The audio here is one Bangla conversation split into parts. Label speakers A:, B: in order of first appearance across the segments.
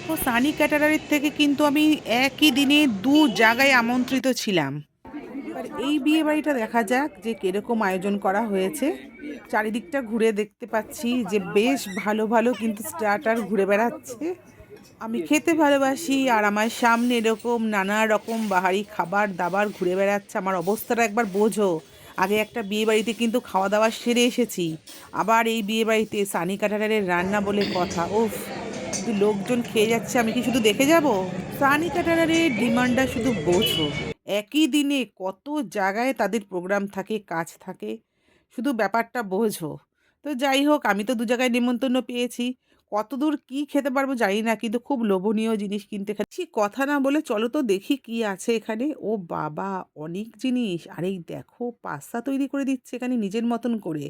A: তো সানি ক্যাটারারের থেকে কিন্তু আমি একই দিনে ২ জায়গায় আমন্ত্রিত ছিলাম। এবার এই বিয়েবাড়িটা দেখা যাক যে কিরকম আয়োজন করা হয়েছে। চারিদিকটা ঘুরে দেখতে পাচ্ছি যে বেশ ভালো, ভালো কিন্তু স্টার্টার ঘুরে বেড়াচ্ছে। আমি খেতে ভালোবাসি আর আমার সামনে এরকম নানা রকম বাহারি খাবার-দাবার ঘুরে বেড়াচ্ছে। আমার অবস্থাটা একবার বোঝো। আগে একটা বিয়েবাড়িতে কিন্তু খাওয়া-দাওয়া সেরে এসেছি। আবার এই বিয়েবাড়িতে সানি ক্যাটারারের রান্না বলে কথা। উফ! শুধু লোকজন খেয়ে যাচ্ছে, আমি কি শুধু দেখে যাবো? সানি ক্যাটারারের ডিমান্ডটা শুধু বোঝো। একই দিনে কত জায়গায় তাদের প্রোগ্রাম থাকে, কাজ থাকে। শুধু ব্যাপারটা বোঝো। তো যাই হোক, আমি তো ২ জায়গায় নিমন্ত্রণ পেয়েছি। কতদূর কি খেতে পারবো জানি না। কিন্তু খুব লোভনীয় জিনিস কিনতে বেশি কথা না বলে চলো তো দেখি কি আছে এখানে। ও বাবা! অনেক জিনিস। আর এই দেখো পাস্তা তৈরি করে দিচ্ছে এখানে নিজের মতন করে।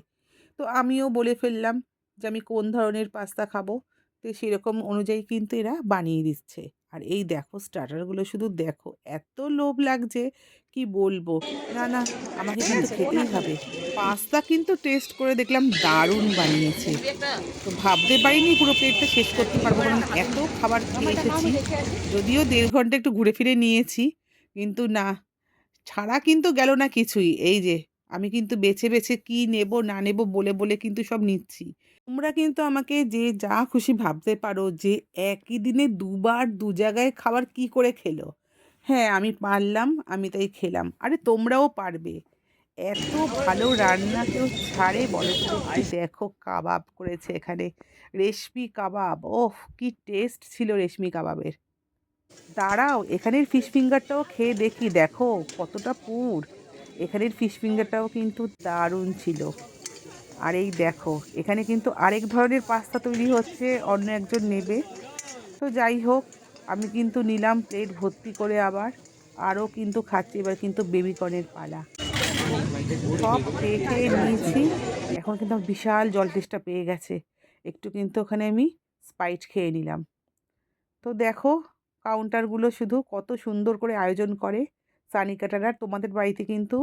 A: তো আমিও বলে ফেললাম যে আমি কোন ধরনের পাস্তা খাবো। তো সেরকম অনুযায়ী কিন্তু এরা বানিয়ে দিচ্ছে। আর এই দেখো স্টার্টারগুলো শুধু দেখো। এত লোভ লাগছে কি বলবো। না, না আমাকে কিন্তু খেতেই হবে। পাস্তা কিন্তু টেস্ট করে দেখলাম দারুণ বানিয়েছে। তো ভাবতে পারিনি পুরো প্লেটটা শেষ করতে পারবো, কারণ এত খাবার খেয়ে এসেছি। যদিও ১.৫ ঘন্টা একটু ঘুরে ফিরে নিয়েছি। কিন্তু না, ছাড়া কিন্তু গেল না কিছুই। এই যে আমি কিন্তু বেছে, বেছে কি নেব না নেব বলে, বলে কিন্তু সব নিচ্ছি। তোমরা কিন্তু আমাকে যে যা খুশি ভাবতে পারো যে একই দিনে দুবার ২ জায়গায় খাবার কি করে খেলো? হ্যাঁ, আমি পারলাম, আমি তাই খেলাম। আরে তোমরাও পারবে। এত ভালো রান্না কেউ ছাড়ে বলো তো দেখি? দেখো কাবাব করেছে এখানে। রেশমি কাবাব। ওহ! কি টেস্ট ছিল রেশমি কাবাবের। দাঁড়াও, এখানের ফিশ ফিঙ্গারটাও খেয়ে দেখি। দেখো কতটা পুর। এখানের ফিশ ফিঙ্গারটাও কিন্তু দারুণ ছিল। আর এই দেখো, এখানে কিন্তু আরেক ধরনের পাস্তা তৈরি হচ্ছে, অন্য একজন নেবে। তো যাই হোক, আমি কিন্তু নিলাম প্লেট ভর্তি করে আবার। আরও কিন্তু খাচ্ছি, এবার কিন্তু বেবি কর্নের পালা। সব খেয়ে, খেয়ে নিয়েছি। এখন কিন্তু আমার বিশাল জল তেষ্টা পেয়ে গেছে। একটু কিন্তু ওখানে আমি স্প্রাইট খেয়ে নিলাম। তো দেখো কাউন্টারগুলো শুধু কত সুন্দর করে আয়োজন করে সানি ক্যাটারার। তোমাদের বাড়িতে কিন্তু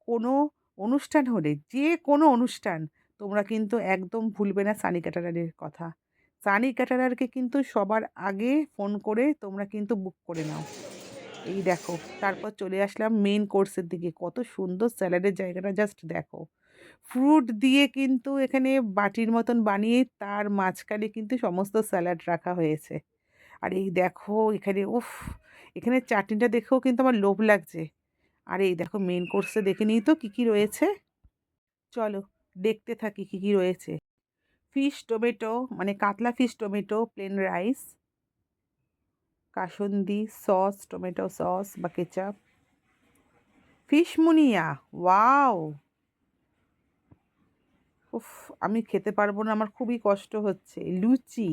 A: কোনো অনুষ্ঠান হলে, যে কোনো অনুষ্ঠান, তোমরা কিন্তু একদম ভুলবে না সানি ক্যাটারারের কথা। সানি ক্যাটারারকে কিন্তু সবার আগে ফোন করে তোমরা কিন্তু বুক করে নাও। এই দেখো, তারপর চলে আসলাম মেইন কোর্সের দিকে। কত সুন্দর স্যালাডের জায়গাটা জাস্ট দেখো। ফ্রুট দিয়ে কিন্তু এখানে বাটির মতন বানিয়ে তার মাঝখানে কিন্তু সমস্ত স্যালাড রাখা হয়েছে। আর এই দেখো এখানে উফ! এখানে চাটনিটা দেখেও কিন্তু আমার লোভ লাগছে। আর এই দেখো মেইন কোর্সে দেখে নিই তো কি, কি রয়েছে। চলো দেখতে থাকি কি, কি রয়েছে। ফিশ টমেটো মানে কাতলা fish tomato, plain rice, kasundi sauce, tomato sauce বা কেচাপ, ফিশ মুনিয়া, ওয়াও! উফ! আমি খেতে পারবো না, আমার খুবই কষ্ট হচ্ছে। লুচি,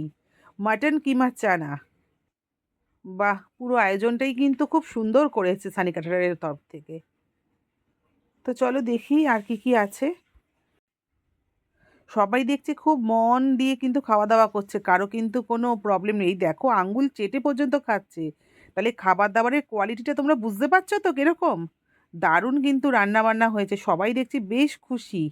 A: মাটন কিমা চানা। বাহ! পুরো আয়োজনটাই কিন্তু খুব সুন্দর করেছে সানি ক্যাটারারের তরফ থেকে। তো চলো দেখি আর কি, কি আছে। সবাই দেখছি খুব মন দিয়ে কিন্তু খাওয়া-দাওয়া করছে। কারো কিন্তু কোনো প্রবলেম নেই। দেখো আঙ্গুল চেটে পর্যন্ত খাচ্ছে। তাহলে খাবার-দাবারের কোয়ালিটিটা তোমরা বুঝতে পারছো তো কিরকম? দারুণ কিন্তু রান্না-বান্না হয়েছে। সবাই দেখছি বেশ খুশি।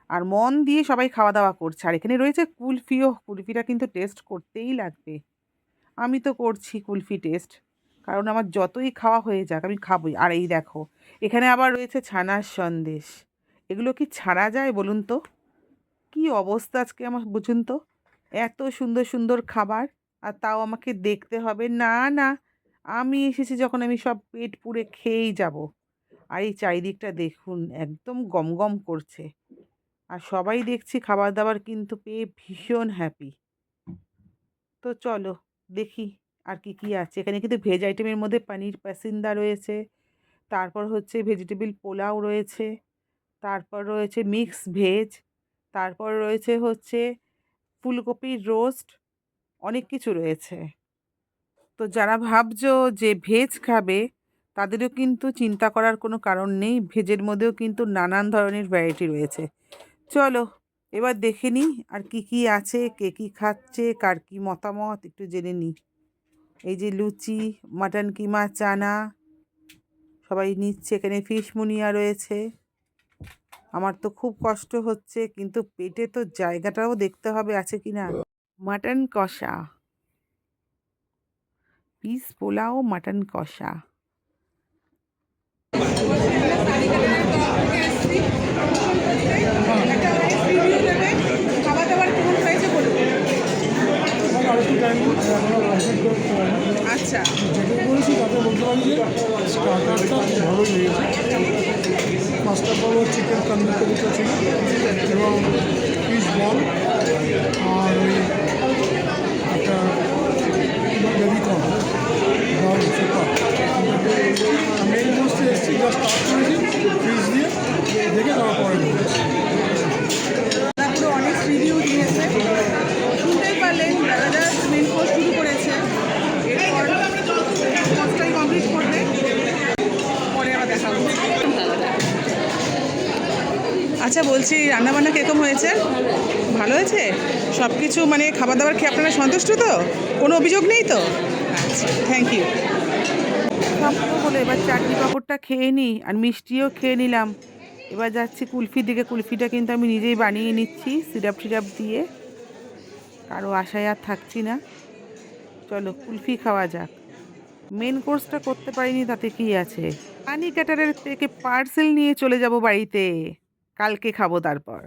A: আর মন দিয়ে সবাই খাওয়া-দাওয়া করছে। আর এখানে রয়েছে কুলফি। ওহ! কুলফিটা কিন্তু টেস্ট করতেই লাগবে। আমি তো করছি কুলফি টেস্ট। কারণ আমার যতই খাওয়া হয়ে যাক আমি খাবোই। আর এই দেখো, এখানে আবার রয়েছে ছানার সন্দেশ। এগুলো কি ছাড়া যায় বলুন তো? কি অবস্থা আজকে আমার বুঝুন তো? এত সুন্দর, সুন্দর খাবার আর তাও আমাকে দেখতে হবে। না, না, আমি এসেছি যখন আমি সব পেট পুরে খেয়েই যাবো। আর এই চারিদিকটা দেখুন একদম গমগম করছে। আর সবাই দেখছি খাবার-দাবার কিন্তু পেয়ে ভীষণ হ্যাপি। তো চলো দেখি আর কি, কি আছে। এখানে কিন্তু ভেজ আইটেমের মধ্যে পানির পাসিন্দা রয়েছে। তারপর হচ্ছে ভেজিটেবল পোলাও রয়েছে। তারপর রয়েছে মিক্স ভেজ। তারপর রয়েছে হচ্ছে ফুলকপির রোস্ট। অনেক কিছু রয়েছে। তো যারা ভাবছো যে ভেজ খাবে তাদেরও কিন্তু চিন্তা করার কোনো কারণ নেই। ভেজের মধ্যেও কিন্তু নানান ধরনের ভ্যারাইটি রয়েছে। চলো এবার দেখে নিই আর কি, কি আছে, কে কী খাচ্ছে, কার কী মতামত একটু জেনে নিই। এই যে লুচি, মাটন কিমা চানা সবাই নিচ্ছে। এখানে ফিশ মুনিয়া রয়েছে। আমার তো খুব কষ্ট হচ্ছে কিন্তু পেটে তো জায়গাটাও দেখতে হবে আছে কি না। মাটন কষা, পিস পোলাও, মাটন কষা। খাবার দাবার কেমন হয়েছে বলুন। আচ্ছা,
B: যেটা করেছি তাতে বলতে পারি যে স্টার্টারটা ভালোই লেগেছে। ফার্স্ট অফ অল চিকেন তন্দুর কবিতা ছিল এবং ফিশ বল আর ওই একটা বেবি কর্ন ডাল সুপার। মেন কোর্সে এসেছি জাস্ট স্টার্ট করেছি ফিশ দিয়ে দেখে তারপর পরে বলেছি।
A: পুরো অনেক রিভিউ দিয়েছে, শুনতেই পারলেন দাদা জাস্ট মেন কোর্স শুরু করেছে, এরপর কোর্সটাই কমপ্লিট করবে, পরে আবার দেখা হচ্ছে। আচ্ছা, বলছি রান্নাবান্না কীরকম হয়েছে? ভালো হয়েছে সব কিছু? মানে খাবার দাবার খেয়ে আপনারা সন্তুষ্ট তো? কোনো অভিযোগ নেই তো? আচ্ছা, থ্যাংক ইউ। সব তো বলে এবার চাটনি পাঁপড়টা খেয়ে নিই, আর মিষ্টিও খেয়ে নিলাম। এবার যাচ্ছি কুলফির দিকে। কুলফিটা কিন্তু আমি নিজেই বানিয়ে নিচ্ছি সিরাপ টিরাপ দিয়ে, কারো আশায় আর থাকছি না। চলো কুলফি খাওয়া যাক। মেন কোর্সটা করতে পারিনি তাতে কি আছে, পানি ক্যাটারের থেকে পার্সেল নিয়ে চলে যাব বাড়িতে, কালকে খাবো তারপর।